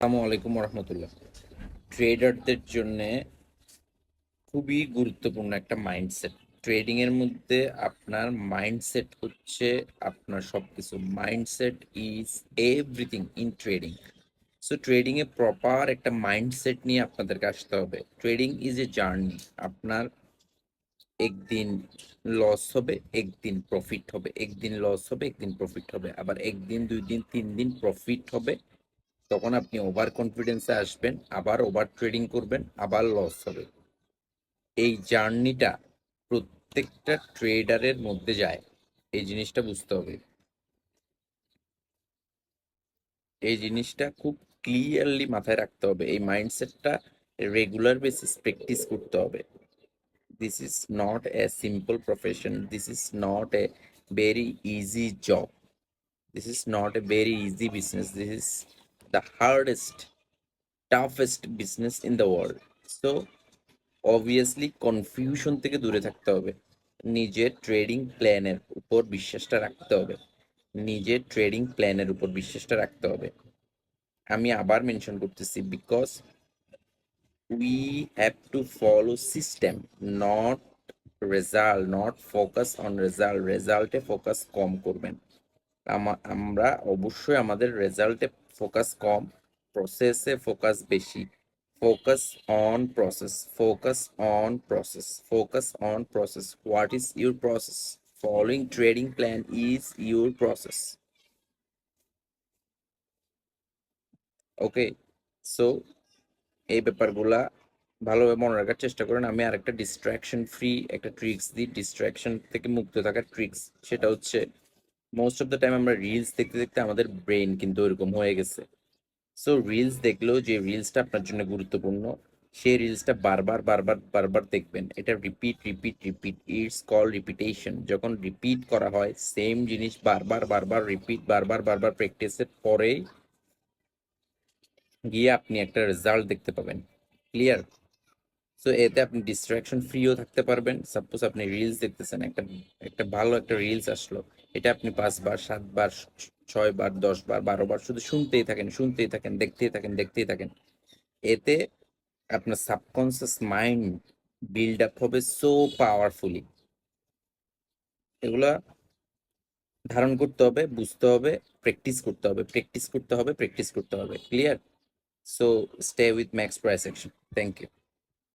আসসালামু আলাইকুম রহমতুল্লাহ। ট্রেডারদের জন্য খুবই গুরুত্বপূর্ণ একটা মাইন্ডসেট। ট্রেডিং এর মধ্যে আপনার মাইন্ডসেট হচ্ছে আপনার সবকিছু। Mindset is everything in trading. So trading a proper একটা মাইন্ডসেট নিয়ে আপনাদেরকে আসতে হবে। Trading is a journey. আপনার একদিন লস হবে, একদিন প্রফিট হবে, একদিন লস হবে, একদিন প্রফিট হবে, আবার একদিন, 2 দিন, 3 দিন প্রফিট হবে। তখন আপনি ওভার কনফিডেন্সে আসবেন, আবার ওভার ট্রেডিং করবেন, আবার লস হবে। এই জার্নিটা প্রত্যেকটা ট্রেডারের মধ্যে যায়। এই জিনিসটা বুঝতে হবে। এই জিনিসটা খুব ক্লিয়ারলি মাথায় রাখতে হবে। এই মাইন্ডসেটটা রেগুলার বেসিস প্র্যাকটিস করতে হবে। This is not a simple profession, this is not a very easy job, this is not a very easy business, this is the hardest toughest business in the world. So obviously confusion থেকে দূরে থাকতে হবে। নিজের trading প্ল্যানের উপর বিশ্বাসটা রাখতে হবে। নিজের ট্রেডিং প্ল্যানের উপর বিশ্বাসটা রাখতে হবে। আমি আবার মেনশন করতেছি, because we have to follow system, not result, not focus on result. রেজাল্টে ফোকাস কম করবেন। আমরা অবশ্যই আমাদের রেজাল্টে ফোকাস কম, প্রসেসে ফোকাস বেশি। Focus on process, focus on process, focus on process. What is your process? Following trading plan is your process. Okay, so এই ব্যাপারগুলা ভালোভাবে মনে রাখার চেষ্টা করেন। আমি আরেকটা ডিস্ট্রাকশন ফ্রি একটা ট্রিক্স দিই, ডিস্ট্রাকশন থেকে মুক্ত থাকার ট্রিক্স। সেটা হচ্ছে, মোস্ট অফ দ্য টাইম আমরা রিলস দেখতে দেখতে আমাদের ব্রেন কিন্তু এরকম হয়ে গেছে। সো রিলস দেখলেও যে রিলসটা আপনার জন্য গুরুত্বপূর্ণ, সেই রিলসটা বারবার বারবার বারবার দেখবেন। এটা repeat repeat repeat, it's call repetition. যখন রিপিট করা হয় সেম জিনিস বারবার বারবার রিপিট, বারবার বারবার প্র্যাকটিসের পরেই গিয়ে আপনি একটা রেজাল্ট দেখতে পাবেন। ক্লিয়ার? সো এতে আপনি ডিস্ট্রাকশন ফ্রিও থাকতে পারবেন। সাপোজ আপনি রিলস দেখতেছেন, একটা একটা ভালো একটা রিলস আসলো, এটা আপনি 5 বার, 7 বার, 6 বার, 10 বার, 12 বার শুধু শুনতেই থাকেন, শুনতেই থাকেন, দেখতেই থাকেন, দেখতেই থাকেন। এতে আপনার সাবকনসিয়াস মাইন্ড বিল্ড আপ হবে সো পাওয়ারফুলি। এগুলা ধারণ করতে হবে, বুঝতে হবে, প্র্যাকটিস করতে হবে, প্র্যাকটিস করতে হবে, প্র্যাকটিস করতে হবে। Clear? So stay with max price action. Thank you.